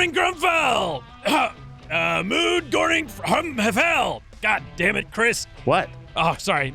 Morning Grumfell! Mood Gorning from Hell! God damn it, Chris. What? Oh, sorry.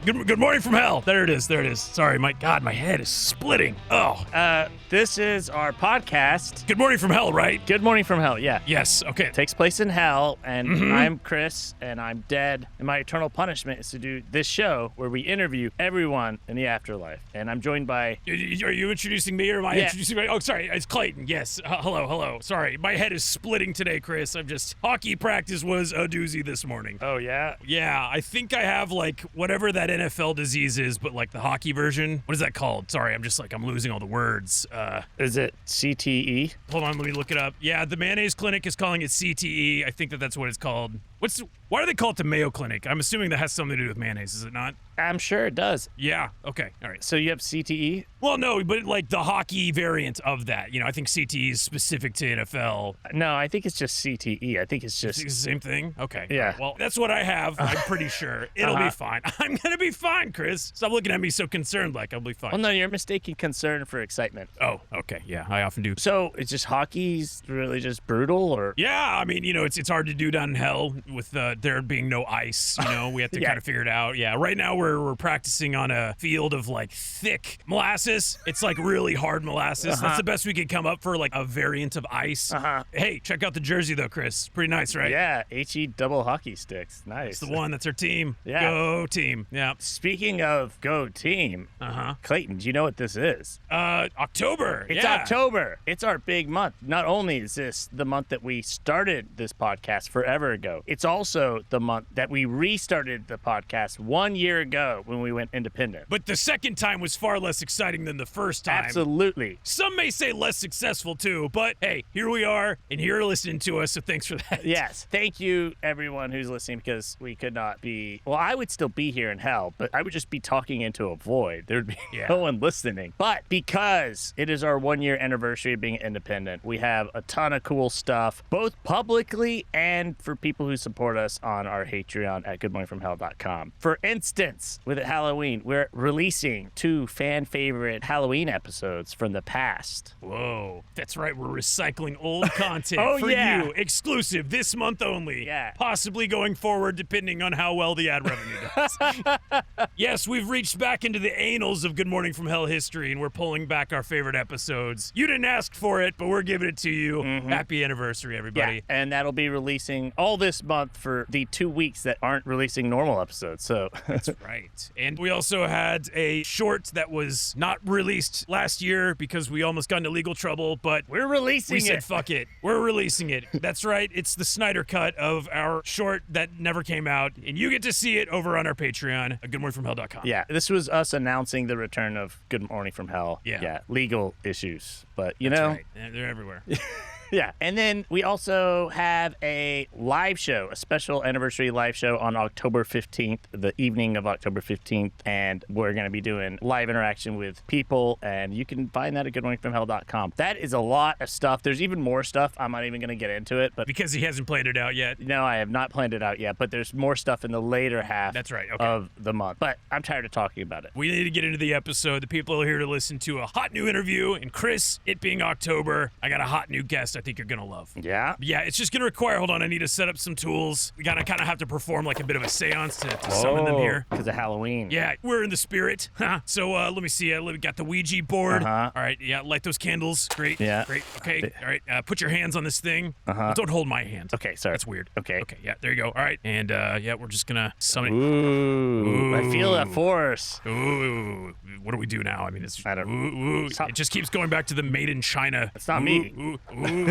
Good morning from hell. There it is. Sorry, my head is splitting. Oh. This is our podcast. Good morning from hell, right? Good Morning from Hell, yeah. Yes, okay. It takes place in hell, and I'm Chris, and I'm dead, and my eternal punishment is to do this show where we interview everyone in the afterlife, and I'm joined by... Are you introducing me, or am I introducing my... Oh, sorry, it's Clayton, yes. Hello. Sorry, my head is splitting today, Chris. Hockey practice was a doozy this morning. Oh, yeah? Yeah, I think I have, whatever that NFL disease is, but, the hockey version. What is that called? Sorry, I'm losing all the words. Is it CTE? Hold on, let me look it up. Yeah, the Mayonnaise Clinic is calling it CTE. I think that's what it's called. Why do they call it the Mayo Clinic? I'm assuming that has something to do with mayonnaise, is it not? I'm sure it does. Yeah, okay, all right. So you have CTE? Well, no, but the hockey variant of that. I think CTE is specific to NFL. No, I think it's just CTE. I think it's just... It's the same thing? Okay. Yeah. Well, that's what I have. I'm pretty sure. It'll be fine. I'm going to be fine, Chris. Stop looking at me so concerned I'll be fine. Well, no, you're mistaking concern for excitement. Oh, okay. Yeah, I often do. So it's just hockey's really just brutal, or? Yeah, it's hard to do down in hell with there being no ice. We have to kind of figure it out. Yeah, right now we're practicing on a field of thick molasses. It's really hard molasses. That's the best we could come up for a variant of ice. Hey, check out the jersey though, Chris. Pretty nice, right? Yeah, HE double hockey sticks. Nice. It's the one. That's our team. Yeah. Go team. Yeah. Speaking of go team, Clayton, do you know what this is? October. It's October. It's our big month. Not only is this the month that we started this podcast forever ago, it's also the month that we restarted the podcast 1 year ago when we went independent. But the second time was far less exciting than the first time. Absolutely. Some may say less successful too, but hey, here we are, and you're listening to us, so thanks for that. Yes. Thank you, everyone who's listening, because we could not be... Well, I would still be here in hell, but I would just be talking into a void. There would be no one listening. But because it is our 1 year anniversary of being independent, we have a ton of cool stuff, both publicly and for people who support us on our Patreon at goodmorningfromhell.com. For instance, with Halloween, we're releasing 2 fan favorite Halloween episodes from the past. Whoa, that's right. We're recycling old content for you, exclusive this month only. Yeah. Possibly going forward, depending on how well the ad revenue does. Yes, we've reached back into the annals of Good Morning from Hell history, and we're pulling back our favorite episodes. You didn't ask for it, but we're giving it to you. Happy anniversary, everybody. Yeah, and that'll be releasing all this month for the 2 weeks that aren't releasing normal episodes. So that's right. And we also had a short that was not released last year because we almost got into legal trouble, but we're releasing it. We said, fuck it. We're releasing it. That's right. It's the Snyder cut of our short that never came out, and you get to see it over on our Patreon at goodmorningfromhell.com. Yeah, this was us announcing the return of Good Morning from Hell. Yeah. Legal issues, but That's right. They're everywhere. Yeah. And then we also have a live show, a special anniversary live show on October 15th, the evening of October 15th. And we're going to be doing live interaction with people. And you can find that at goodmorningfromhell.com. That is a lot of stuff. There's even more stuff. I'm not even going to get into it. But because he hasn't planned it out yet. No, I have not planned it out yet. But there's more stuff in the later half That's right. of the month. But I'm tired of talking about it. We need to get into the episode. The people are here to listen to a hot new interview. And Chris, it being October, I got a hot new guest I think you're going to love. Yeah? Yeah, it's just going to require, hold on, I need to set up some tools. We got to kind of have to perform a bit of a seance to summon them here. Because of Halloween. Yeah, we're in the spirit. So let me see. We got the Ouija board. All right, yeah, light those candles. Great. Yeah. Great. Okay. All right, put your hands on this thing. Don't hold my hand. Okay, sorry. That's weird. Okay. Okay, yeah, there you go. All right, and we're just going to summon it. Ooh, I feel that force. Ooh, what do we do now? I mean, I don't... It just keeps going back to the made in China. It's not me. Ooh.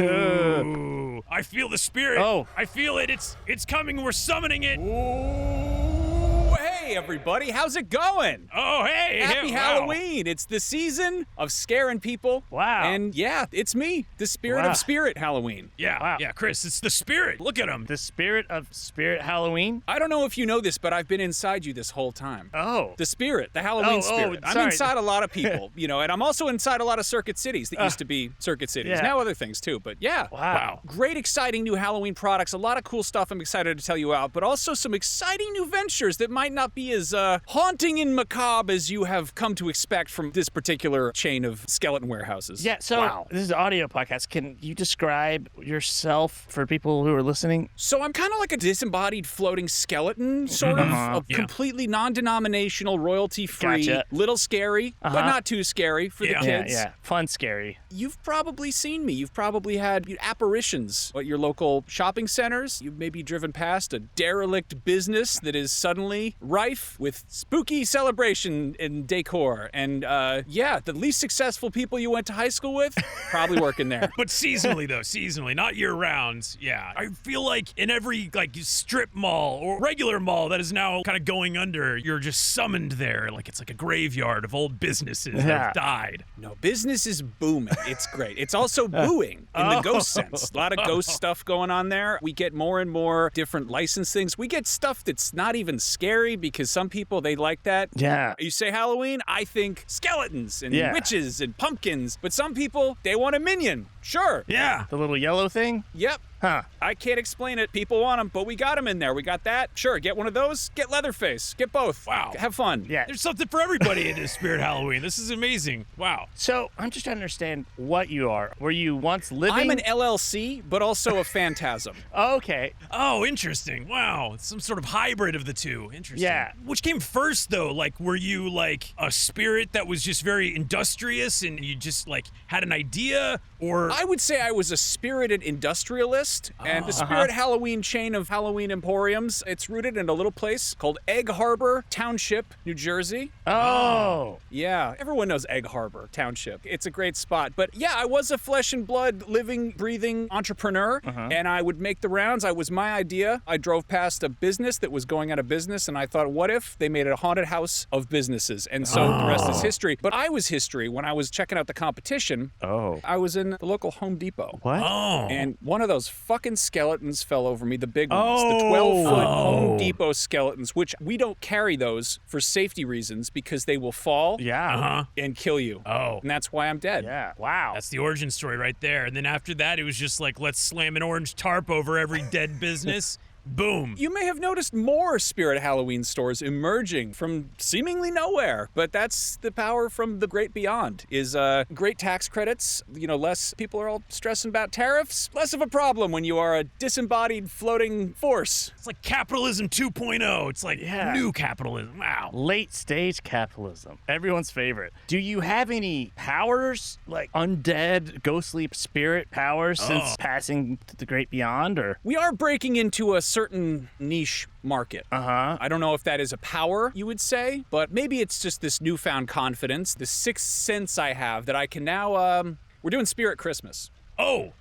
I feel the spirit. Oh. I feel it. It's coming. We're summoning it. Ooh, hey, everybody. How's it going? Oh, hey. Happy wow. Halloween. It's the season of scaring people. Wow. And yeah, it's me, the spirit Wow. of spirit Halloween. Yeah. Wow. Yeah, Chris, it's the spirit. Look at him. The spirit of Spirit Halloween? I don't know if you know this, but I've been inside you this whole time. Oh. The spirit, the Halloween spirit. I'm sorry. inside a lot of people, and I'm also inside a lot of circuit cities that used to be circuit cities. Yeah. Now other things too, but yeah. Wow. Great, exciting new Halloween products. A lot of cool stuff I'm excited to tell you about, but also some exciting new ventures that might not be be as haunting and macabre as you have come to expect from this particular chain of skeleton warehouses. Yeah, so this is an audio podcast. Can you describe yourself for people who are listening? So I'm kind of like a disembodied floating skeleton, sort of completely non-denominational, royalty-free, Gotcha. little scary, but not too scary for the kids. Yeah, fun, scary. You've probably seen me. You've probably had apparitions at your local shopping centers. You've maybe driven past a derelict business that is suddenly rife with spooky celebration and decor. And the least successful people you went to high school with, probably working there. But seasonally, though, not year-round. Yeah, I feel like in every strip mall or regular mall that is now kind of going under, you're just summoned there. Like it's like a graveyard of old businesses that have died. No, business is booming. It's great. It's also booing in the ghost sense. A lot of ghost stuff going on there. We get more and more different license things. We get stuff that's not even scary because some people, they like that. Yeah. You say Halloween, I think skeletons and witches and pumpkins. But some people, they want a minion. Sure. Yeah. The little yellow thing? Yep. Huh. I can't explain it. People want them, but we got them in there. We got that. Sure, get one of those. Get Leatherface. Get both. Wow. Have fun. Yeah. There's something for everybody in this Spirit Halloween. This is amazing. Wow. So I'm just trying to understand what you are. Were you once living? I'm an LLC, but also a phantasm. Okay. Oh, interesting. Wow. It's some sort of hybrid of the two. Interesting. Yeah. Which came first, though? Like, were you like a spirit that was just very industrious and you just like had an idea? Or I would say I was a spirited industrialist, and the Spirit Halloween chain of Halloween emporiums, it's rooted in a little place called Egg Harbor Township, New Jersey. Oh. Yeah, everyone knows Egg Harbor Township. It's a great spot. But yeah, I was a flesh and blood, living, breathing entrepreneur, and I would make the rounds. I was my idea. I drove past a business that was going out of business, and I thought, what if they made it a haunted house of businesses? And so the rest is history. But I was history when I was checking out the competition. Oh. I was in the local Home Depot. What? Oh. And one of those fucking skeletons fell over me, the big ones, the 12-foot Home Depot skeletons, which we don't carry those for safety reasons because they will fall and kill you. Oh. And that's why I'm dead. Yeah. Wow. That's the origin story right there. And then after that, it was just like, let's slam an orange tarp over every dead business. Boom. You may have noticed more Spirit Halloween stores emerging from seemingly nowhere, but that's the power from the great beyond, is great tax credits, less people are all stressing about tariffs, less of a problem when you are a disembodied floating force. It's like capitalism 2.0. It's like new capitalism. Wow. Late stage capitalism. Everyone's favorite. Do you have any powers, like undead, ghostly spirit powers since passing to the great beyond, or? We are breaking into a certain niche market. I don't know if that is a power, you would say, but maybe it's just this newfound confidence, the sixth sense I have that I can now, we're doing Spirit Christmas. Oh.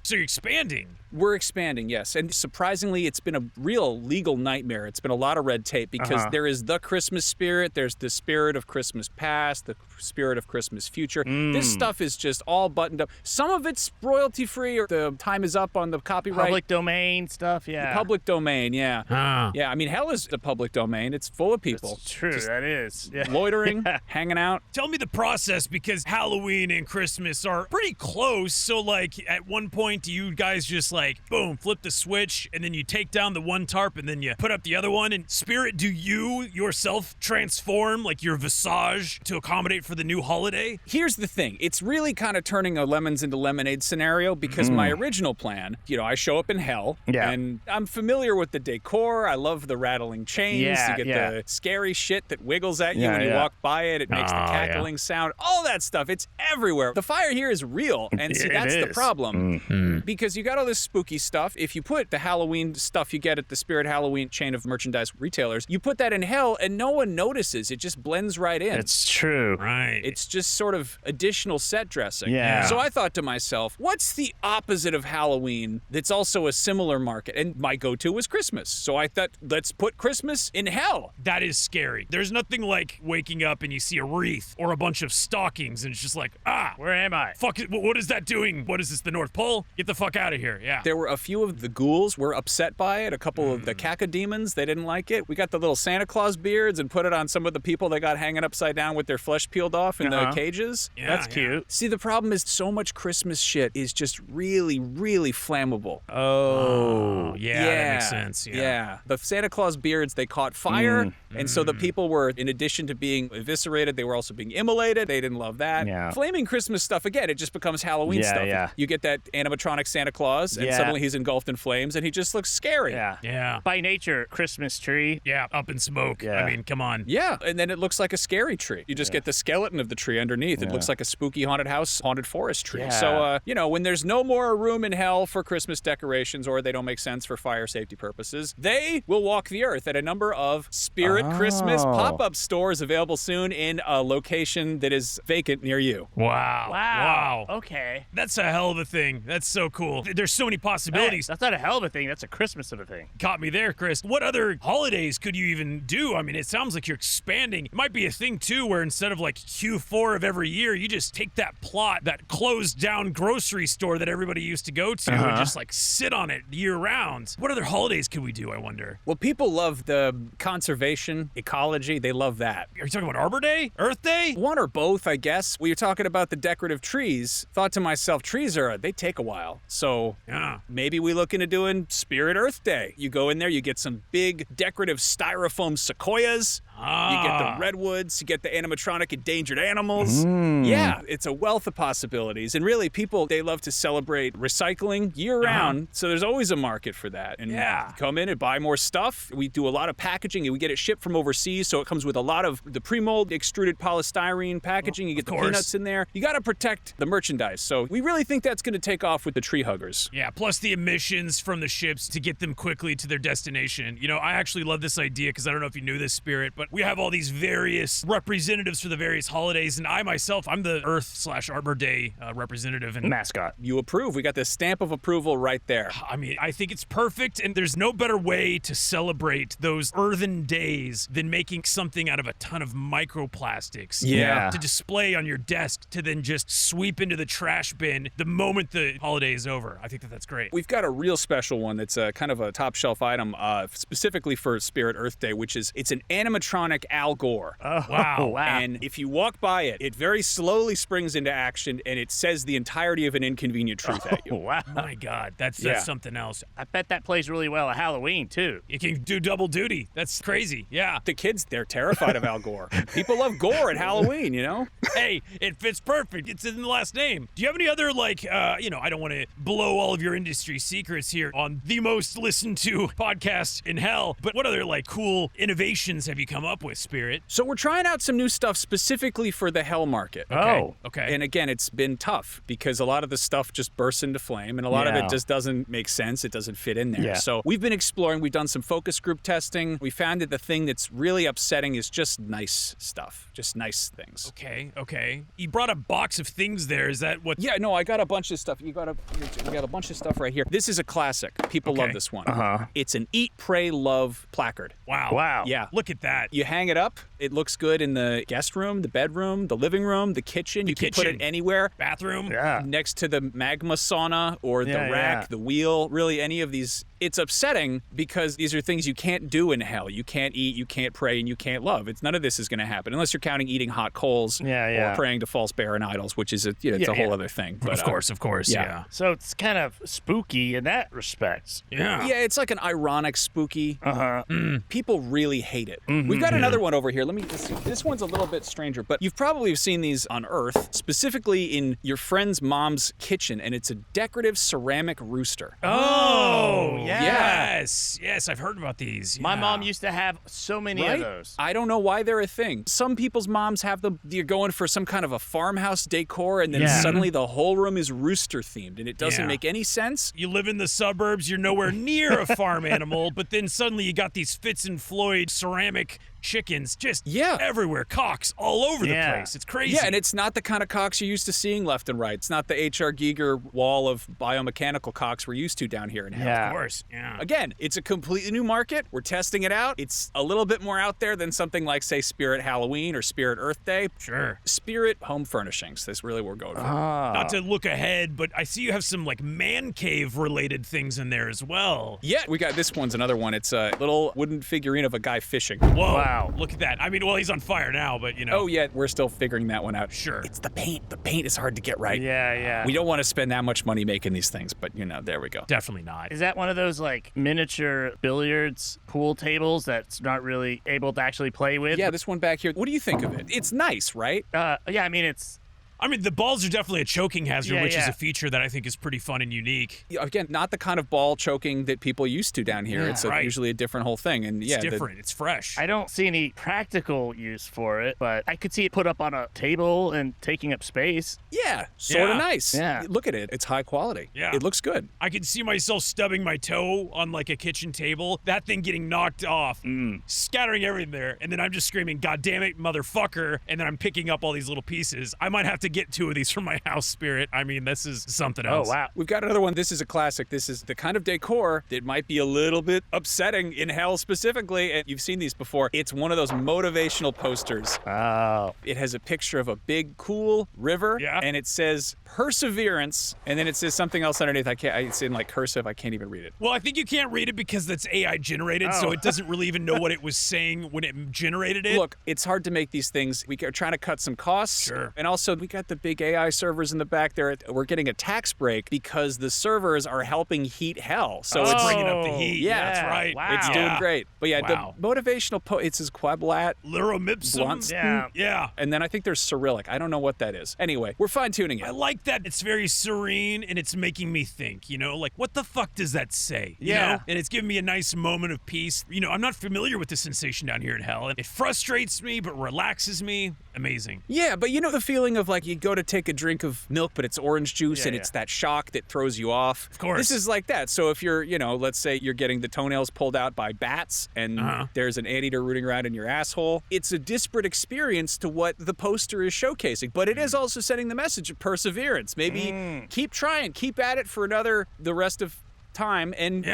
So you're expanding. We're expanding, yes. And surprisingly, it's been a real legal nightmare. It's been a lot of red tape because there is the Christmas spirit, there's the spirit of Christmas past, the spirit of Christmas future. This stuff is just all buttoned up. Some of it's royalty-free or the time is up on the copyright. Public domain stuff, yeah. The public domain, yeah. Yeah, I mean, hell is the public domain. It's full of people. It's true, that is. Yeah. Loitering, hanging out. Tell me the process, because Halloween and Christmas are pretty close. So, like, at one point, do you guys just, like, boom, flip the switch, and then you take down the one tarp, and then you put up the other one? And Spirit, do you yourself transform, like, your visage to accommodate for the new holiday? Here's the thing. It's really kind of turning a lemons into lemonade scenario because my original plan, I show up in hell, and I'm familiar with the decor. I love the rattling chains. You get the scary shit that wiggles at you when you walk by it. It makes the cackling sound. All that stuff. It's everywhere. The fire here is real. And see, that's the problem. Because you got all this spooky stuff. If you put the Halloween stuff you get at the Spirit Halloween chain of merchandise retailers, you put that in hell and no one notices. It just blends right in. It's true. Right. It's just sort of additional set dressing. Yeah. So I thought to myself, what's the opposite of Halloween that's also a similar market? And my go-to was Christmas. So I thought, let's put Christmas in hell. That is scary. There's nothing like waking up and you see a wreath or a bunch of stockings and it's just like, where am I? Fuck it. What is that doing? What is this the North Pole? Get the fuck out of here. Yeah. There were a few of the ghouls were upset by it. A couple of the cacodemons, they didn't like it. We got the little Santa Claus beards and put it on some of the people they got hanging upside down with their flesh peeled off in the cages. Yeah, That's cute. See, the problem is so much Christmas shit is just really, really flammable. Oh, yeah, that makes sense. Yeah. The Santa Claus beards, they caught fire, and so the people were, in addition to being eviscerated, they were also being immolated. They didn't love that. Yeah. Flaming Christmas stuff, again, it just becomes Halloween stuff. Yeah. You get that animatronic Santa Claus, and suddenly he's engulfed in flames, and he just looks scary. Yeah. By nature, Christmas tree. Yeah, up in smoke. Yeah. I mean, come on. Yeah, and then it looks like a scary tree. You just get the skeleton of the tree underneath. It looks like a spooky haunted house, haunted forest tree. Yeah. So, when there's no more room in hell for Christmas decorations or they don't make sense for fire safety purposes, they will walk the earth at a number of Spirit Christmas pop-up stores available soon in a location that is vacant near you. Wow. Okay. That's a hell of a thing. That's so cool. There's so many possibilities. Hey, that's not a hell of a thing. That's a Christmas of a thing. Caught me there, Chris. What other holidays could you even do? I mean, it sounds like you're expanding. It might be a thing, too, where instead of like Q4 of every year, you just take that plot, that closed down grocery store that everybody used to go to and just like sit on it year round. What other holidays could we do, I wonder? Well, people love the conservation, ecology. They love that. Are you talking about Arbor Day? Earth Day? One or both, I guess. When you're talking about the decorative trees, thought to myself, trees they take a while. So maybe we look into doing Spirit Earth Day. You go in there, you get some big decorative styrofoam sequoias. You get the redwoods, you get the animatronic endangered animals. Yeah, it's a wealth of possibilities. And really, people, they love to celebrate recycling year-round, so there's always a market for that. And you come in and buy more stuff. We do a lot of packaging, and we get it shipped from overseas, so it comes with a lot of the pre-mold extruded polystyrene packaging. You get the peanuts in there. You got to protect the merchandise. So we really think that's going to take off with the tree huggers. Yeah, plus the emissions from the ships to get them quickly to their destination. You know, I actually love this idea because I don't know if you knew this, Spirit, but we have all these various representatives for the various holidays, and I myself, I'm the Earth/Arbor Day representative and mascot. You approve. We got the stamp of approval right there. I mean, I think it's perfect, and there's no better way to celebrate those earthen days than making something out of a ton of microplastics to display on your desk to then just sweep into the trash bin the moment the holiday is over. I think that's great. We've got a real special one that's kind of a top shelf item specifically for Spirit Earth Day, which is it's an animatronic Al Gore. Oh, wow. And if you walk by it, it very slowly springs into action, and it says the entirety of an inconvenient truth at you. Wow. My God, that's something else. I bet that plays really well at Halloween, too. You can do double duty. That's crazy. Yeah. The kids, they're terrified of Al Gore. People love gore at Halloween, you know? Hey, it fits perfect. It's in the last name. Do you have any other, I don't want to blow all of your industry secrets here on the most listened to podcast in hell, but what other, cool innovations have you come up with, Spirit? So we're trying out some new stuff specifically for the hell market. Okay. And again, it's been tough because a lot of the stuff just bursts into flame, and a lot of it just doesn't make sense. It doesn't fit in there. Yeah. So we've been exploring. We've done some focus group testing. We found that the thing that's really upsetting is just nice stuff, just nice things. Okay. You brought a box of things there. Is that what? Yeah, no, I got a bunch of stuff. We got a bunch of stuff right here. This is a classic. People love this one. It's an Eat, Pray, Love placard. Wow. Yeah. Look at that. You hang it up. It looks good in the guest room, the bedroom, the living room, the kitchen. You can put it anywhere. Bathroom. Yeah. Next to the magma sauna or the rack, the wheel, really any of these. It's upsetting because these are things you can't do in hell. You can't eat, you can't pray, and you can't love. None of this is going to happen unless you're counting eating hot coals or praying to false barren idols, which is it's a whole other thing. But, of course. Yeah. So it's kind of spooky in that respect. Yeah. Yeah, it's like an ironic spooky. People really hate it. We've got another one over here. Let me just see. This one's a little bit stranger, but you've probably seen these on Earth, specifically in your friend's mom's kitchen, and it's a decorative ceramic rooster. Oh, yes. Yes, I've heard about these. My mom used to have so many of those. I don't know why they're a thing. Some people's moms have them. You're going for some kind of a farmhouse decor, and then suddenly the whole room is rooster themed, and it doesn't make any sense. You live in the suburbs, you're nowhere near a farm animal, but then suddenly you got these Fitz and Floyd ceramic chickens just everywhere, cocks all over the place. It's crazy. Yeah, and it's not the kind of cocks you're used to seeing left and right. It's not the H.R. Giger wall of biomechanical cocks we're used to down here in hell. Yeah, of course. Yeah. Again, it's a completely new market. We're testing it out. It's a little bit more out there than something like, say, Spirit Halloween or Spirit Earth Day. Sure. Spirit Home Furnishings. That's really what we're going for. Not to look ahead, but I see you have some like man cave related things in there as well. Yeah, we got this one's another one. It's a little wooden figurine of a guy fishing. Whoa. Wow. Look at that. I mean, well, he's on fire now, but you know. Oh, yeah, we're still figuring that one out. Sure. It's the paint. The paint is hard to get right. Yeah. We don't want to spend that much money making these things, but you know, there we go. Definitely not. Is that one of those like miniature billiards pool tables that's not really able to actually play with? Yeah, this one back here. What do you think of it? It's nice, right? Yeah, I mean, the balls are definitely a choking hazard, which is a feature that I think is pretty fun and unique. Again, not the kind of ball choking that people used to down here. Yeah, it's usually a different whole thing. And it's different. It's fresh. I don't see any practical use for it, but I could see it put up on a table and taking up space. Yeah, sort of nice. Yeah. Look at it. It's high quality. Yeah. It looks good. I could see myself stubbing my toe on like a kitchen table, that thing getting knocked off, scattering everything there, and then I'm just screaming, "God damn it, motherfucker," and then I'm picking up all these little pieces. I might have to get 2 of these from my house, Spirit. I mean, this is something else. Oh, wow. We've got another one. This is a classic. This is the kind of decor that might be a little bit upsetting in hell specifically, and you've seen these before. It's one of those motivational posters. Oh. It has a picture of a big, cool river, and it says perseverance, and then it says something else underneath. It's in like cursive. I can't even read it. Well, I think you can't read it because that's AI generated, so it doesn't really even know what it was saying when it generated it. Look, it's hard to make these things. We are trying to cut some costs. Sure. And also, we got the big AI servers in the back there. We're getting a tax break because the servers are helping heat hell. So it's it's bringing up the heat. Yeah, that's right. Wow. It's doing great. But yeah, the motivational it says Quablat. Lyrem ipsum. Yeah. And then I think there's Cyrillic. I don't know what that is. Anyway, we're fine-tuning it. I like that. It's very serene, and it's making me think, you know, like, what the fuck does that say? You know? And it's giving me a nice moment of peace. You know, I'm not familiar with the sensation down here in hell, and it frustrates me, but relaxes me. Amazing. Yeah, but you know the feeling of like you go to take a drink of milk, but it's orange juice, and it's that shock that throws you off. Of course. This is like that. So if you're, you know, let's say you're getting the toenails pulled out by bats, and there's an anteater rooting around in your asshole, it's a disparate experience to what the poster is showcasing, but it is also sending the message of perseverance. Maybe keep trying, keep at it for the rest of time, and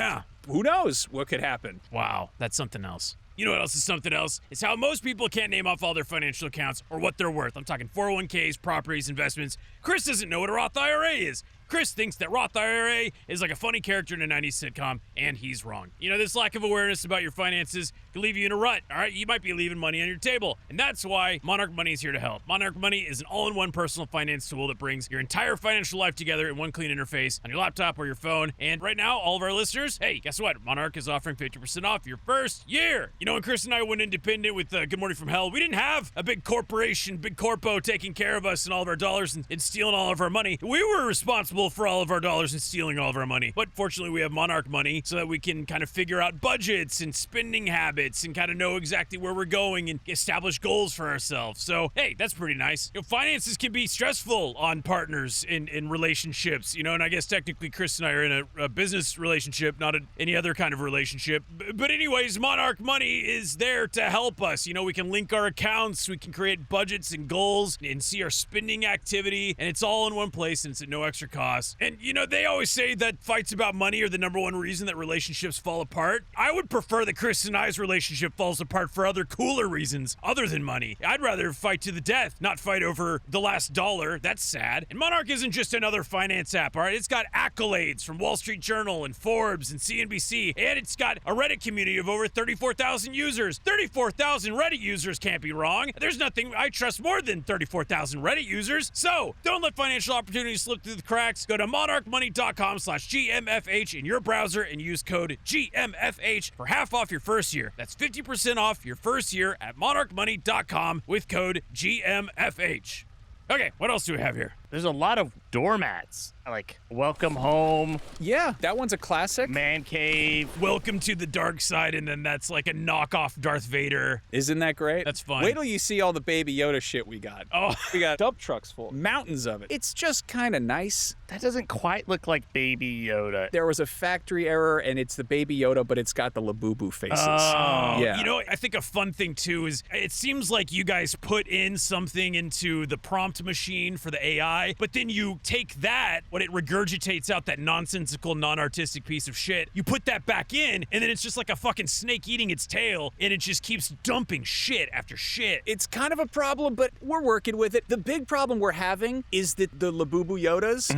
who knows what could happen. Wow, that's something else. You know what else is something else? It's how most people can't name off all their financial accounts or what they're worth. I'm talking 401ks, properties, investments. Chris doesn't know what a Roth IRA is. Chris thinks that Roth IRA is like a funny character in a 90s sitcom, and he's wrong. You know, this lack of awareness about your finances can leave you in a rut, all right? You might be leaving money on your table, and that's why Monarch Money is here to help. Monarch Money is an all-in-one personal finance tool that brings your entire financial life together in one clean interface on your laptop or your phone. And right now, all of our listeners, hey, guess what? Monarch is offering 50% off your first year. You know, when Chris and I went independent with Good Morning from Hell, we didn't have a big corporation, big corpo taking care of us and all of our dollars and stealing all of our money. We were responsible for all of our dollars and stealing all of our money. But fortunately, we have Monarch Money so that we can kind of figure out budgets and spending habits and kind of know exactly where we're going and establish goals for ourselves. So, hey, that's pretty nice. You know, finances can be stressful on partners in relationships, you know, and I guess technically Chris and I are in a business relationship, not any other kind of relationship. But anyways, Monarch Money is there to help us. You know, we can link our accounts, we can create budgets and goals and see our spending activity, and it's all in one place and it's at no extra cost. And, you know, they always say that fights about money are the number one reason that relationships fall apart. I would prefer that Chris and I's relationship falls apart for other cooler reasons other than money. I'd rather fight to the death, not fight over the last dollar. That's sad. And Monarch isn't just another finance app, all right? It's got accolades from Wall Street Journal and Forbes and CNBC, and it's got a Reddit community of over 34,000 users. 34,000 Reddit users can't be wrong. There's nothing I trust more than 34,000 Reddit users. So don't let financial opportunities slip through the cracks. Go to monarchmoney.com/GMFH in your browser and use code GMFH for half off your first year. That's 50% off your first year at monarchmoney.com with code GMFH. Okay, what else do we have here? There's a lot of doormats, like Welcome Home. Yeah, that one's a classic. Man Cave. Welcome to the dark side, and then that's like a knockoff Darth Vader. Isn't that great? That's fun. Wait till you see all the Baby Yoda shit we got. Oh, we got dump trucks full, mountains of it. It's just kind of nice. That doesn't quite look like Baby Yoda. There was a factory error, and it's the Baby Yoda, but it's got the Labubu faces. Oh, yeah. You know, I think a fun thing too is it seems like you guys put in something into the prompt machine for the AI, but then you take that, when it regurgitates out that nonsensical, non-artistic piece of shit, you put that back in, and then it's just like a fucking snake eating its tail, and it just keeps dumping shit after shit. It's kind of a problem, but we're working with it. The big problem we're having is that the Labubu Yodas,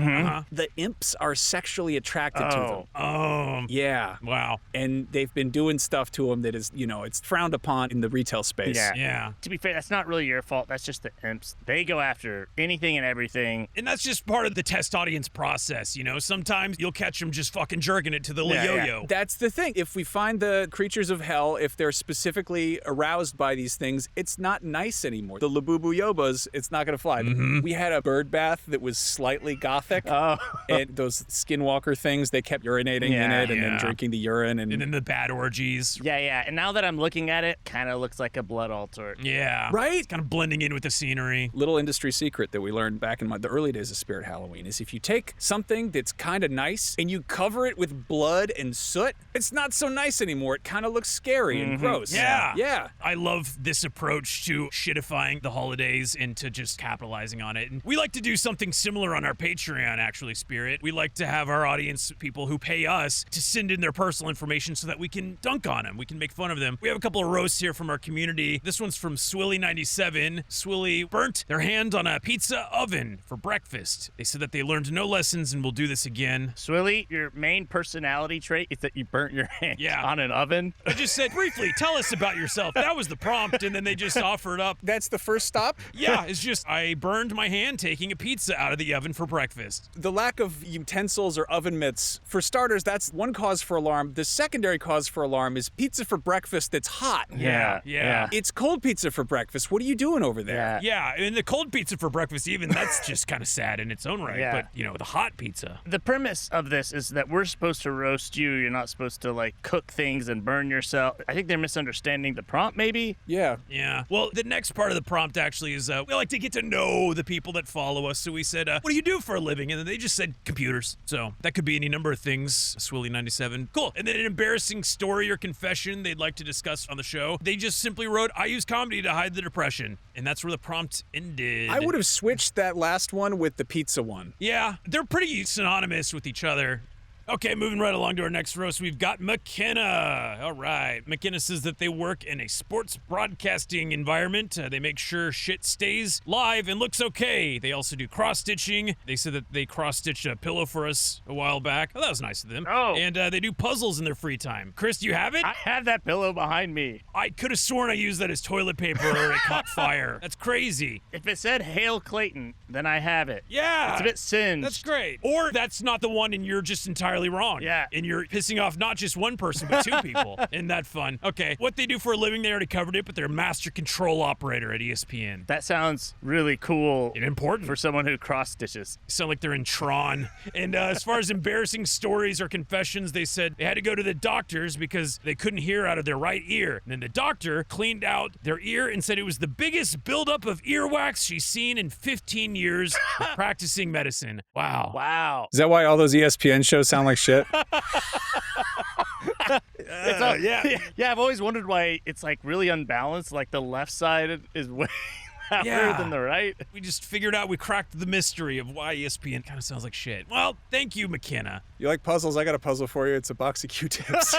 the imps are sexually attracted to them. Oh. Yeah. Wow. And they've been doing stuff to them that is, it's frowned upon in the retail space. Yeah. To be fair, that's not really your fault. That's just the imps. They go after anything and everything. And that's just part of the test audience process, Sometimes you'll catch them just fucking jerking it to the yo-yo. That's the thing. If we find the creatures of hell, if they're specifically aroused by these things, it's not nice anymore. The Labubu Yobas, it's not going to fly. We had a bird bath that was slightly gothic. And those skinwalker things, they kept urinating in it and then drinking the urine. And then the bad orgies. Yeah. And now that I'm looking at it, kind of looks like a blood altar. Yeah. Right? It's kind of blending in with the scenery. Little industry secret that we learned back in the early days of Spirit Halloween is if you take something that's kind of nice and you cover it with blood and soot, it's not so nice anymore. It kind of looks scary and gross. Yeah. I love this approach to shitifying the holidays and to just capitalizing on it. And we like to do something similar on our Patreon, actually, Spirit. We like to have our audience, people who pay us, to send in their personal information so that we can dunk on them. We can make fun of them. We have a couple of roasts here from our community. This one's from Swilly97. Swilly burnt their hand on a pizza oven for breakfast. They said that they learned no lessons and will do this again. Swilly, your main personality trait is that you burnt your hand on an oven. I just said, briefly, tell us about yourself. That was the prompt, and then they just offered up. That's the first stop? Yeah, it's just, I burned my hand taking a pizza out of the oven for breakfast. The lack of utensils or oven mitts, for starters, that's one cause for alarm. The secondary cause for alarm is pizza for breakfast that's hot. Yeah. It's cold pizza for breakfast. What are you doing over there? Yeah, and the cold pizza for breakfast, even, that's just kind of sad in its own right. Yeah. But, the hot pizza. The premise of this is that we're supposed to roast you. You're not supposed to, cook things and burn yourself. I think they're misunderstanding the prompt, maybe? Yeah. Well, the next part of the prompt actually is we like to get to know the people that follow us. So we said, what do you do for a living? And then they just said computers. So that could be any number of things. Swilly97. Cool. And then an embarrassing story or confession they'd like to discuss on the show. They just simply wrote, I use comedy to hide the depression. And that's where the prompt ended. I would have switched that last one with the pizza one. Yeah, they're pretty synonymous with each other. Okay, moving right along to our next roast, we've got McKenna. All right. McKenna says that they work in a sports broadcasting environment. They make sure shit stays live and looks okay. They also do cross-stitching. They said that they cross-stitched a pillow for us a while back. Oh, that was nice of them. Oh. And they do puzzles in their free time. Chris, do you have it? I have that pillow behind me. I could have sworn I used that as toilet paper or it caught fire. That's crazy. If it said Hail Clayton, then I have it. Yeah. It's a bit singed. That's great. Or that's not the one and you're just entirely wrong. Yeah. And you're pissing off not just one person, but two people. Isn't that fun? Okay. What they do for a living, they already covered it, but they're a master control operator at ESPN. That sounds really cool. And important. For someone who cross-stitches. Sound like they're in Tron. And as far as embarrassing stories or confessions, they said they had to go to the doctors because they couldn't hear out of their right ear. And then the doctor cleaned out their ear and said it was the biggest buildup of earwax she's seen in 15 years of practicing medicine. Wow. Is that why all those ESPN shows sound like shit? Yeah, I've always wondered why it's really unbalanced. Like the left side is way louder than the right. We just figured out we cracked the mystery of why ESPN kind of sounds like shit. Well, thank you, McKenna. You like puzzles? I got a puzzle for you. It's a box of Q-tips.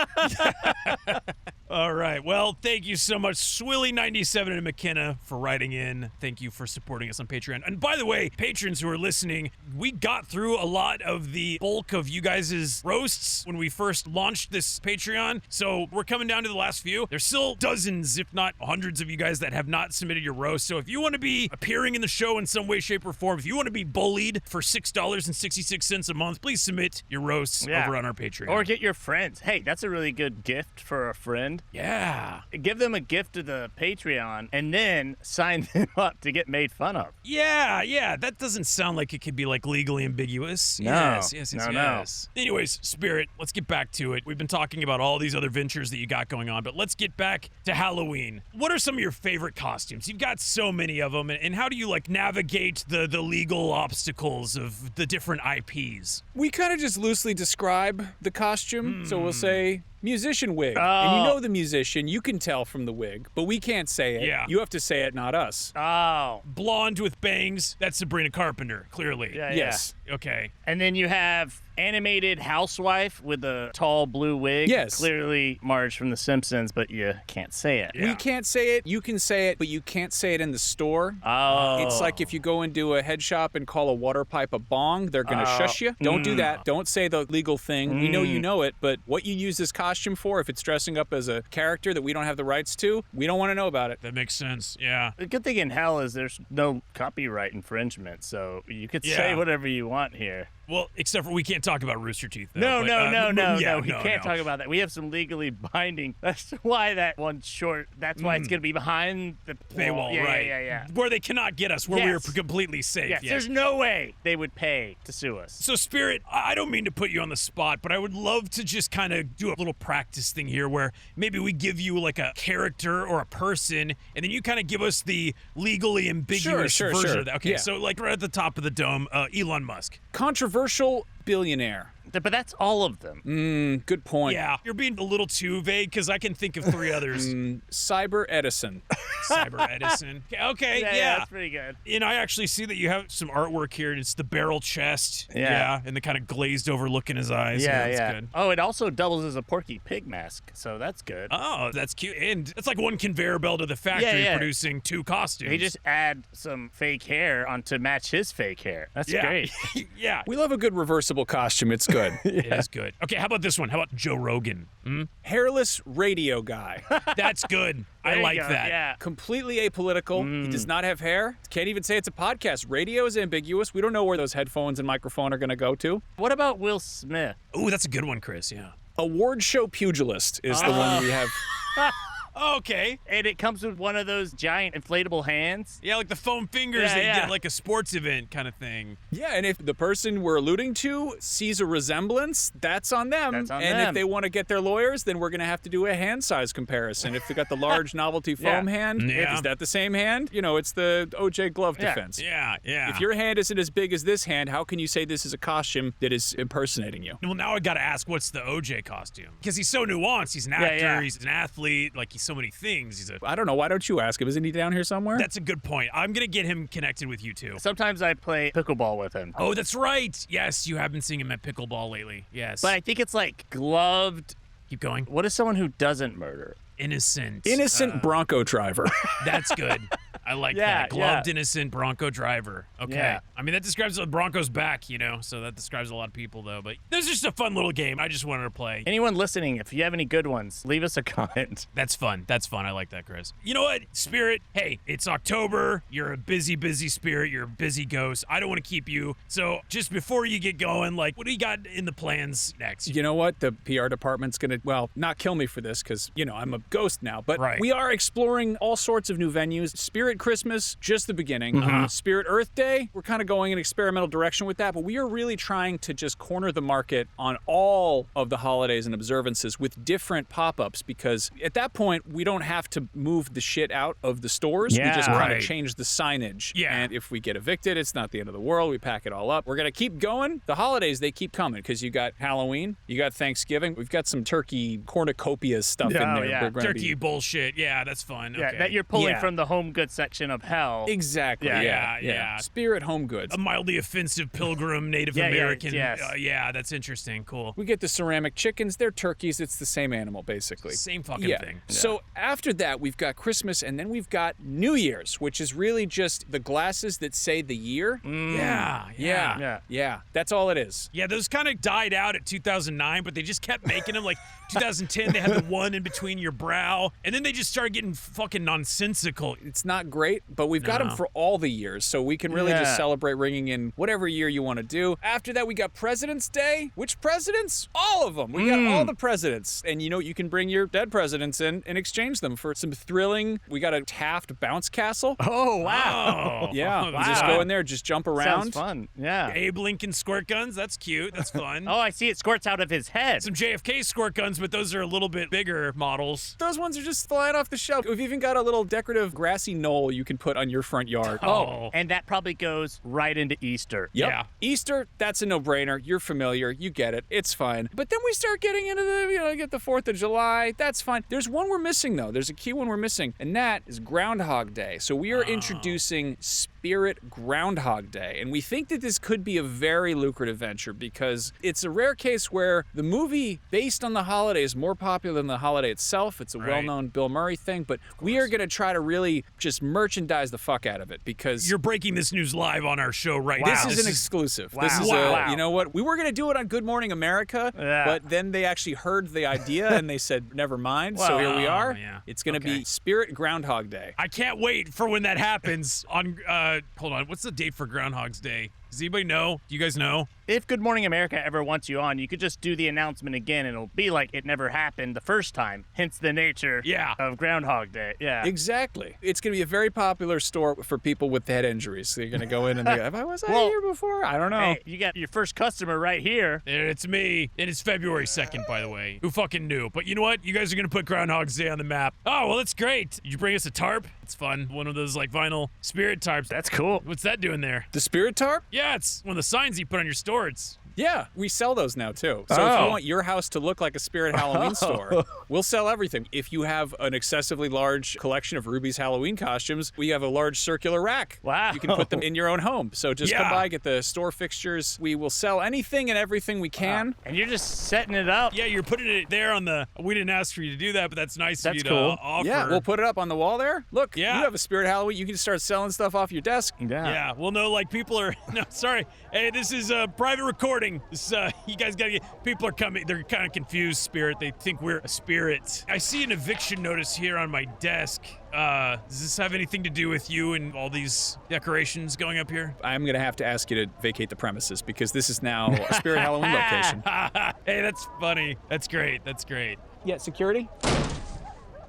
All right. Well, thank you so much, Swilly97 and McKenna, for writing in. Thank you for supporting us on Patreon. And by the way, patrons who are listening, we got through a lot of the bulk of you guys' roasts when we first launched this Patreon. So we're coming down to the last few. There's still dozens, if not hundreds of you guys that have not submitted your roast. So if you want to be appearing in the show in some way, shape, or form, if you want to be bullied for $6.66 a month, please submit your roasts over on our Patreon. Or get your friends. Hey, that's a really good gift for a friend. Yeah. Give them a gift to the Patreon and then sign them up to get made fun of. Yeah. That doesn't sound like it could be like legally ambiguous. No. Yes. Anyways, Spirit, let's get back to it. We've been talking about all these other ventures that you got going on, but let's get back to Halloween. What are some of your favorite costumes? You've got so many of them, and how do you like navigate the legal obstacles of the different IPs? We kind of just loosely describe the costume. So we'll say musician wig. And you know the musician, you can tell from the wig, but we can't say it. Yeah. You have to say it, not us. Oh. Blonde with bangs, that's Sabrina Carpenter, clearly. Yes. Okay. And then you have animated housewife with a tall blue wig. Yes. Clearly Marge from The Simpsons, but you can't say it. We can't say it. You can say it, but you can't say it in the store. Oh. It's like if you go into a head shop and call a water pipe a bong, they're going to shush you. Don't do that. Don't say the legal thing. We know you know it, but what you use this costume for, if it's dressing up as a character that we don't have the rights to, we don't want to know about it. That makes sense, yeah. The good thing in hell is there's no copyright infringement, so you could say whatever you want here. Well, except for we can't talk about Rooster Teeth, though. No. We We can't talk about that. We have some legally binding. That's why that one's short. That's why it's going to be behind the paywall, right? Yeah. Where they cannot get us, where we are completely safe. Yes. There's no way they would pay to sue us. So, Spirit, I don't mean to put you on the spot, but I would love to just kind of do a little practice thing here where maybe we give you like a character or a person, and then you kind of give us the legally ambiguous version of that. Okay, so like right at the top of the dome, Elon Musk. Controversial billionaire. But that's all of them. Good point. Yeah, you're being a little too vague because I can think of 3 others. Cyber Edison. Cyber Edison. Okay, yeah, that's pretty good. And I actually see that you have some artwork here, and it's the barrel chest. Yeah. And the kind of glazed over look in his eyes. Yeah. That's good. Oh, it also doubles as a Porky Pig mask, so that's good. Oh, that's cute. And it's like one conveyor belt of the factory producing 2 costumes. He just add some fake hair on to match his fake hair. That's great. Yeah. We love a good reversible costume. It's good. It is good. Okay, how about this one? How about Joe Rogan? Hairless radio guy. That's good. I like that. Yeah. Completely apolitical. He does not have hair. Can't even say it's a podcast. Radio is ambiguous. We don't know where those headphones and microphone are going to go to. What about Will Smith? Ooh, that's a good one, Chris. Yeah. Award show pugilist is the one we have. Okay. And it comes with one of those giant inflatable hands. Yeah, like the foam fingers that you get at like a sports event kind of thing. Yeah, and if the person we're alluding to sees a resemblance, that's on them. That's on and them. if they want to get their lawyers, then we're going to have to do a hand size comparison. If they got the large novelty foam hand, is that the same hand? You know, it's the OJ glove defense. Yeah. If your hand isn't as big as this hand, how can you say this is a costume that is impersonating you? Well, now I got to ask, what's the OJ costume? Because he's so nuanced. He's an actor. He's an athlete. Like, he's so many things. I don't know. Why don't you ask him? Isn't he down here somewhere? That's a good point. I'm going to get him connected with you, too. Sometimes I play pickleball with him. Oh, that's right. Yes, you have been seeing him at pickleball lately. Yes. But I think it's like gloved. Keep going. What is someone who doesn't murder? Innocent. Innocent Bronco driver. That's good. I like that. Gloved, innocent Bronco driver. Okay. Yeah. I mean, that describes the Bronco's back, you know, so that describes a lot of people, though. But this is just a fun little game. I just wanted to play. Anyone listening, if you have any good ones, leave us a comment. That's fun. That's fun. I like that, Chris. You know what, Spirit? Hey, it's October. You're a busy, busy spirit. You're a busy ghost. I don't want to keep you. So just before you get going, like, what do you got in the plans next? You know what? The PR department's going to, well, not kill me for this because, you know, I'm a ghost now. But we are exploring all sorts of new venues. Spirit Christmas, just the beginning. Spirit Earth Day, we're kind of going in an experimental direction with that, but we are really trying to just corner the market on all of the holidays and observances with different pop-ups, because at that point, we don't have to move the shit out of the stores. We just kind of change the signage. And if we get evicted, it's not the end of the world. We pack it all up. We're going to keep going. The holidays, they keep coming because you got Halloween, you got Thanksgiving. We've got some turkey cornucopia stuff in there. Turkey bullshit. Yeah, that's fun. Yeah, okay. that you're pulling from the home goods section of hell. Exactly. Yeah. Spirit home goods. A mildly offensive pilgrim Native American. Yeah, that's interesting. Cool. We get the ceramic chickens. They're turkeys. It's the same animal, basically. Same fucking thing. Yeah. So after that, we've got Christmas, and then we've got New Year's, which is really just the glasses that say the year. Yeah. That's all it is. Yeah, those kind of died out at 2009, but they just kept making them. Like 2010, they had the one in between your brow, and then they just started getting fucking nonsensical. It's not not great, but we've got them for all the years, so we can really just celebrate ringing in whatever year you want to do. After that, we got President's Day. Which presidents? All of them. We got all the presidents. And you know, you can bring your dead presidents in and exchange them for some thrilling. We got a Taft bounce castle. Oh, wow. Yeah. Wow. Just go in there, just jump around. Sounds fun. Yeah. Abe Lincoln squirt guns. That's cute. That's fun. Oh, I see it squirts out of his head. Some JFK squirt guns, but those are a little bit bigger models. Those ones are just flying off the shelf. We've even got a little decorative grassy knoll you can put on your front yard. Oh, and that probably goes right into Easter. Yep. Yeah. Easter, that's a no-brainer. You're familiar. You get it. It's fine. But then we start getting into get the 4th of July. That's fine. There's one we're missing, though. There's a key one we're missing, and that is Groundhog Day. So we are introducing Spirit Groundhog Day, and we think that this could be a very lucrative venture because it's a rare case where the movie based on the holiday is more popular than the holiday itself. It's a well-known Bill Murray thing, but we are going to try to really just merchandise the fuck out of it because... You're breaking this news live on our show right now. This is an exclusive. Wow. This is you know what? We were going to do it on Good Morning America, but then they actually heard the idea and they said, never mind. So here we are. Yeah. It's going to be Spirit Groundhog Day. I can't wait for when that happens on, hold on, what's the date for Groundhog's Day? Does anybody know? Do you guys know? If Good Morning America ever wants you on, you could just do the announcement again and it'll be like it never happened the first time. Hence the nature of Groundhog Day. Yeah. Exactly. It's going to be a very popular store for people with head injuries. So you're going to go in and they go, was I here before? I don't know. Hey, you got your first customer right here. It's me. And it's February 2nd, by the way. Who fucking knew? But you know what? You guys are going to put Groundhog's Day on the map. Oh, well, that's great. Did you bring us a tarp? It's fun. One of those, like, vinyl spirit tarps. That's cool. What's that doing there? The spirit tarp? Yeah, it's one of the signs you put on your store. Yeah, we sell those now, too. So if you want your house to look like a Spirit Halloween store, we'll sell everything. If you have an excessively large collection of Ruby's Halloween costumes, we have a large circular rack. Wow. You can put them in your own home. So just come by, get the store fixtures. We will sell anything and everything we can. Wow. And you're just setting it up. Yeah, you're putting it there on the... We didn't ask for you to do that, but that's nice of you to offer. Yeah, we'll put it up on the wall there. Look, you have a Spirit Halloween. You can start selling stuff off your desk. Yeah, well, no, like, people are... No, sorry. Hey, this is a private recording. This you guys gotta get... People are coming. They're kind of confused, Spirit. They think we're a spirit. I see an eviction notice here on my desk. Does this have anything to do with you and all these decorations going up here? I'm going to have to ask you to vacate the premises because this is now a Spirit Halloween location. Hey, that's funny. That's great. That's great. Yeah, security?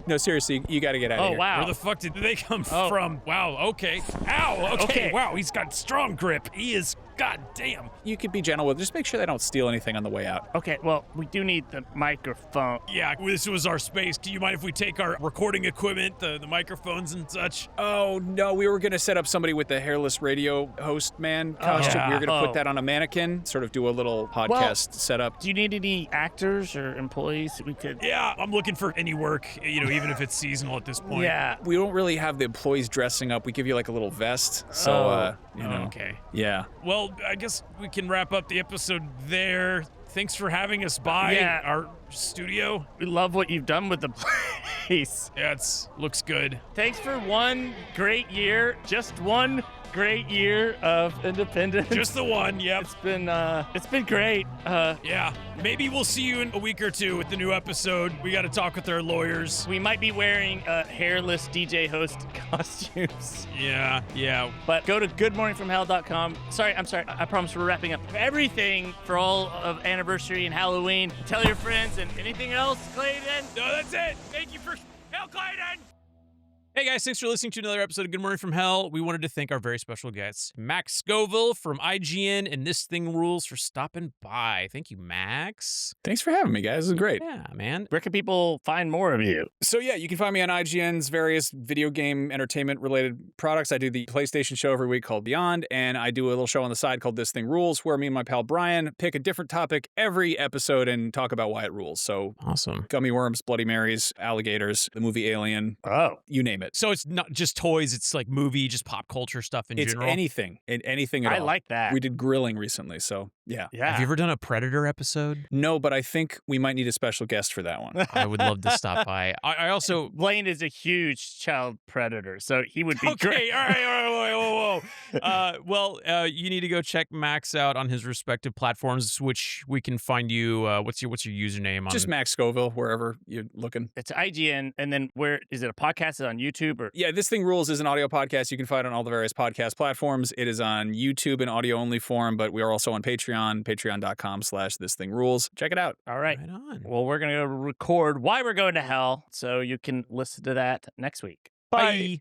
No, seriously, you got to get out of here. Oh, wow. Where the fuck did they come from? Wow, okay. Ow, okay. Wow, he's got strong grip. He is, goddamn. You could be gentle with it. Just make sure they don't steal anything on the way out. Okay, well, we do need the microphone. Yeah, this was our space. Do you mind if we take our recording equipment, the microphones and such? Oh, no, we were going to set up somebody with the hairless radio host man costume. We were going to put that on a mannequin, sort of do a little podcast setup. Do you need any actors or employees we could... Yeah, I'm looking for any work, even if it's seasonal at this point. Yeah. We don't really have the employees dressing up. We give you like a little vest. So, Okay. Yeah. Well, I guess we can wrap up the episode there. Thanks for having us by our studio. We love what you've done with the place. Yeah, looks good. Thanks for one great year. Just one great year of independence. Just the one, yep. It's been great. Yeah, maybe we'll see you in a week or two with the new episode. We got to talk with our lawyers. We might be wearing hairless DJ host costumes. Yeah. But go to goodmorningfromhell.com. I'm sorry. I promise we're wrapping up everything for all of anniversary and Halloween. Tell your friends and anything else, Clayton. No, that's it. Thank you for Hell, Clayton. Hey guys, thanks for listening to another episode of Good Morning from Hell. We wanted to thank our very special guests, Max Scoville from IGN and This Thing Rules for stopping by. Thank you, Max. Thanks for having me, guys. This is great. Yeah, man. Where can people find more of you? So yeah, you can find me on IGN's various video game entertainment related products. I do the PlayStation show every week called Beyond, and I do a little show on the side called This Thing Rules, where me and my pal Brian pick a different topic every episode and talk about why it rules. So awesome. Gummy worms, Bloody Marys, alligators, the movie Alien. Oh. You name it. So it's not just toys, it's like movie, just pop culture stuff in general? It's anything at all. I like that. We did grilling recently, so Yeah. Have you ever done a Predator episode? No, but I think we might need a special guest for that one. I would love to stop by. I also... Blaine is a huge child predator, so he would be great. Okay, all right, whoa. Well, you need to go check Max out on his respective platforms, which we can find you. What's your username? Just Max Scoville, wherever you're looking. It's IGN, and then where is it? A podcast? Is it on YouTube? Or yeah, This Thing Rules is an audio podcast. You can find it on all the various podcast platforms. It is on YouTube in audio-only form, but we are also on Patreon, patreon.com/thisthingrules. Check it out. All right. Right on. Well, we're going to record Why We're Going to Hell, so you can listen to that next week. Bye.